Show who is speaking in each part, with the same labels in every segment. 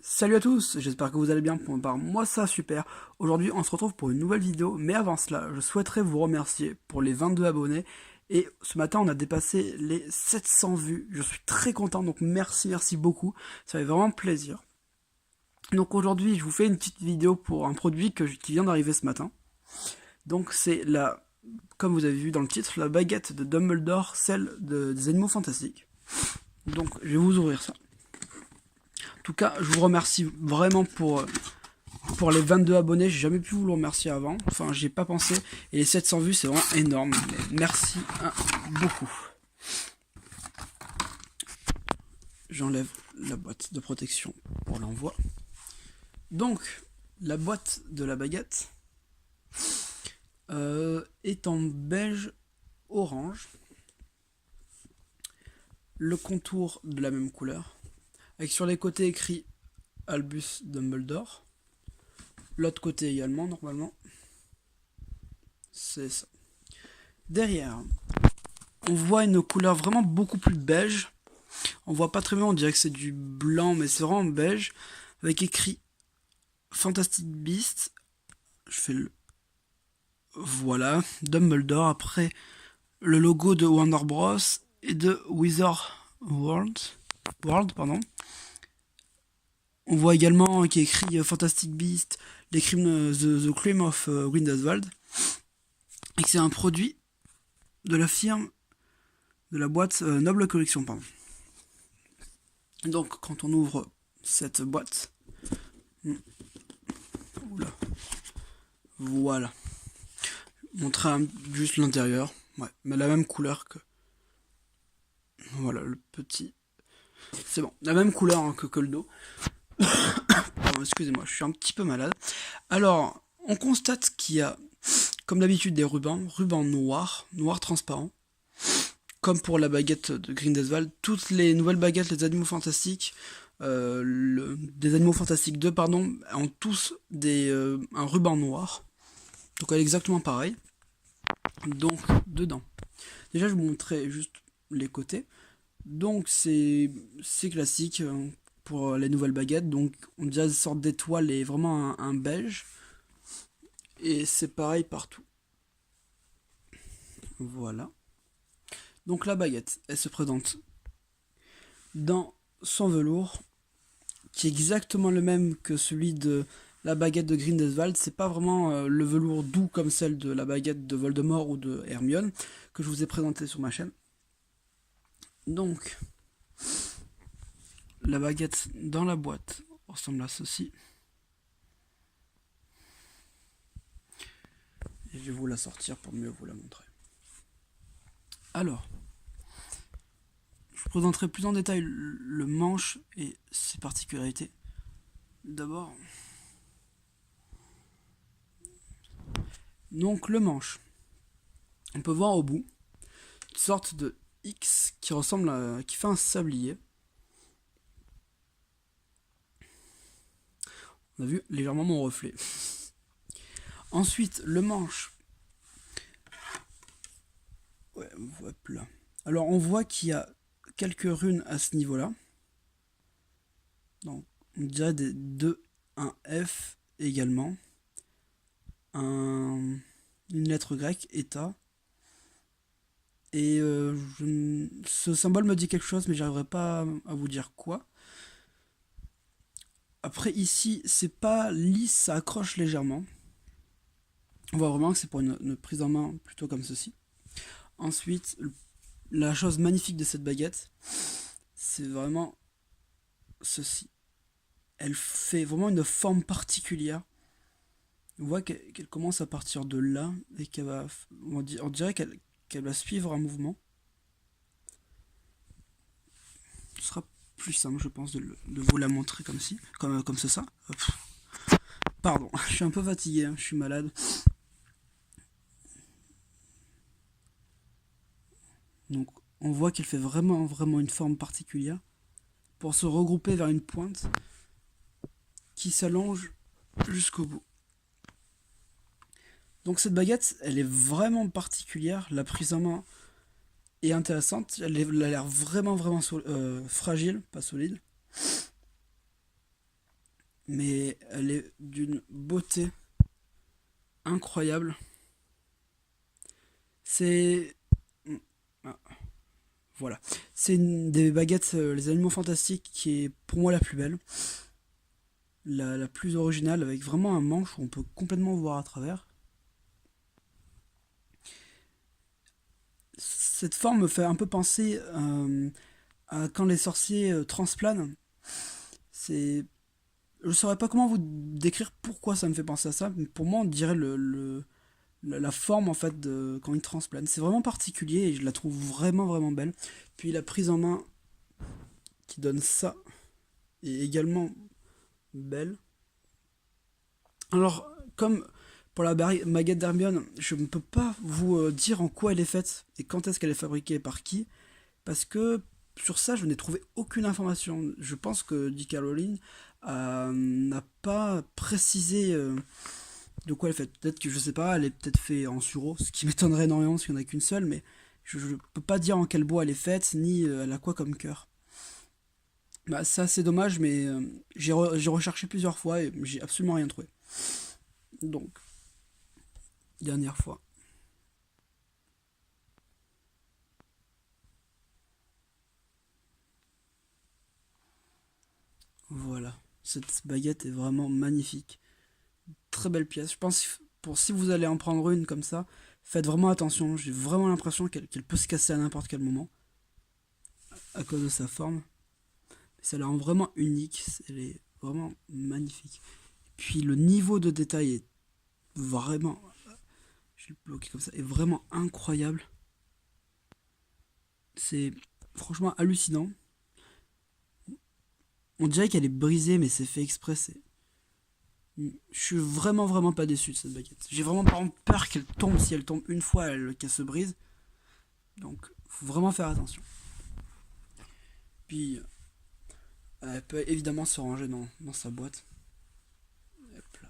Speaker 1: Salut à tous, j'espère que vous allez bien. Pour ma part, moi ça va super. Aujourd'hui, on se retrouve pour une nouvelle vidéo, mais avant cela, je souhaiterais vous remercier pour les 22 abonnés. Et ce matin, on a dépassé les 700 vues. Je suis très content, donc merci beaucoup. Ça fait vraiment plaisir. Donc aujourd'hui, je vous fais une petite vidéo pour un produit qui vient d'arriver ce matin. Donc c'est comme vous avez vu dans le titre, la baguette de Dumbledore, celle des animaux fantastiques. Donc je vais vous ouvrir ça. En tout cas, je vous remercie vraiment pour les 22 abonnés. J'ai jamais pu vous le remercier avant. Enfin, j'y ai pas pensé. Et les 700 vues, c'est vraiment énorme. Mais merci beaucoup. J'enlève la boîte de protection pour l'envoi. Donc, la boîte de la baguette est en beige orange. Le contour de la même couleur. Avec sur les côtés écrit Albus Dumbledore. L'autre côté également, normalement. C'est ça. Derrière, on voit une couleur vraiment beaucoup plus beige. On voit pas très bien, on dirait que c'est du blanc, mais c'est vraiment beige. Avec écrit Fantastic Beast. Je fais le... Voilà, Dumbledore. Après, le logo de Warner Bros. Et de Wizard World. Pardon. On voit également qu'il y a écrit Fantastic Beast, les crimes, the Crime of Grindelwald. Et que c'est un produit de la firme, de la boîte Noble Collection, pardon. Donc, quand on ouvre cette boîte, oula, voilà, montrer juste l'intérieur, ouais, mais la même couleur que, voilà, le petit, c'est bon, la même couleur hein, que le dos. Pardon, excusez-moi, je suis un petit peu malade. Alors, on constate qu'il y a, comme d'habitude, des rubans noirs transparents. Comme pour la baguette de Grindelwald, toutes les nouvelles baguettes, les animaux fantastiques, des animaux fantastiques 2, pardon, ont tous un ruban noir. Donc elle est exactement pareil. Donc dedans. Déjà je vous montrerai juste les côtés. Donc c'est classique pour les nouvelles baguettes. Donc on dirait une sorte d'étoile et vraiment un beige. Et c'est pareil partout. Voilà. Donc la baguette, elle se présente dans son velours, qui est exactement le même que celui de la baguette de Grindelwald. C'est pas vraiment le velours doux comme celle de la baguette de Voldemort ou de Hermione que je vous ai présenté sur ma chaîne. Donc, la baguette dans la boîte ressemble à ceci. Et je vais vous la sortir pour mieux vous la montrer. Alors, je vous présenterai plus en détail le manche et ses particularités. D'abord, donc le manche. On peut voir au bout une sorte de X qui ressemble qui fait un sablier. On a vu légèrement mon reflet. Ensuite, le manche. Ouais, hop là. Alors, on voit qu'il y a quelques runes à ce niveau-là. Donc, on dirait des 2, un F également. Une lettre grecque, eta. Et ce symbole me dit quelque chose, mais j'arriverai pas à vous dire quoi. Après, ici, c'est pas lisse, ça accroche légèrement. On voit vraiment que c'est pour une prise en main plutôt comme ceci. Ensuite, la chose magnifique de cette baguette, c'est vraiment ceci. Elle fait vraiment une forme particulière. On voit qu'elle commence à partir de là et qu'elle va, on dirait qu'elle va suivre un mouvement. Ce sera plus simple, je pense, de vous la montrer comme ça. Pardon, je suis un peu fatigué, hein, je suis malade. Donc on voit qu'elle fait vraiment une forme particulière pour se regrouper vers une pointe qui s'allonge jusqu'au bout. Donc cette baguette, elle est vraiment particulière, la prise en main est intéressante, elle a l'air vraiment fragile, pas solide. mais elle est d'une beauté incroyable. C'est... Ah, voilà. C'est une des baguettes Les Animaux Fantastiques qui est pour moi la plus belle. La plus originale, avec vraiment un manche où on peut complètement voir à travers. Cette forme me fait un peu penser à quand les sorciers transplanent. C'est... Je saurais pas comment vous décrire pourquoi ça me fait penser à ça, mais pour moi on dirait la forme en fait de quand ils transplanent. C'est vraiment particulier et je la trouve vraiment vraiment belle. Puis la prise en main qui donne ça est également belle. Alors, comme pour la baguette d'Hermione, je ne peux pas vous dire en quoi elle est faite et quand est-ce qu'elle est fabriquée et par qui, parce que sur ça, je n'ai trouvé aucune information. Je pense que J.K. Rowling n'a pas précisé de quoi elle est faite. Peut-être que je sais pas, elle est peut-être faite en sureau, ce qui m'étonnerait énormément parce qu'il n'y en a qu'une seule, mais je peux pas dire en quel bois elle est faite, ni elle a quoi comme cœur. Bah, ça c'est dommage, mais j'ai recherché plusieurs fois et j'ai absolument rien trouvé. Donc, dernière fois. Voilà. Cette baguette est vraiment magnifique. Très belle pièce. Je pense pour si vous allez en prendre une comme ça, faites vraiment attention. J'ai vraiment l'impression qu'elle peut se casser à n'importe quel moment à cause de sa forme. Ça la rend vraiment unique. Elle est vraiment magnifique. Puis le niveau de détail est vraiment, je vais le bloquer comme ça, est vraiment incroyable. C'est franchement hallucinant. On dirait qu'elle est brisée, mais c'est fait exprès. Je suis vraiment vraiment pas déçu de cette baguette. J'ai vraiment par exemple peur qu'elle tombe. Si elle tombe une fois, qu'elle se brise. Donc, faut vraiment faire attention. Puis, elle peut évidemment se ranger dans sa boîte. Hop là.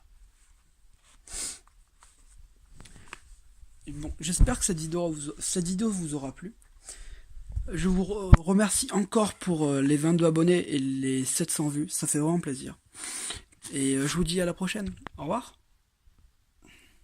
Speaker 1: Et bon, j'espère que cette vidéo vous aura plu. Je vous remercie encore pour les 22 abonnés et les 700 vues. Ça fait vraiment plaisir. Et je vous dis à la prochaine. Au revoir.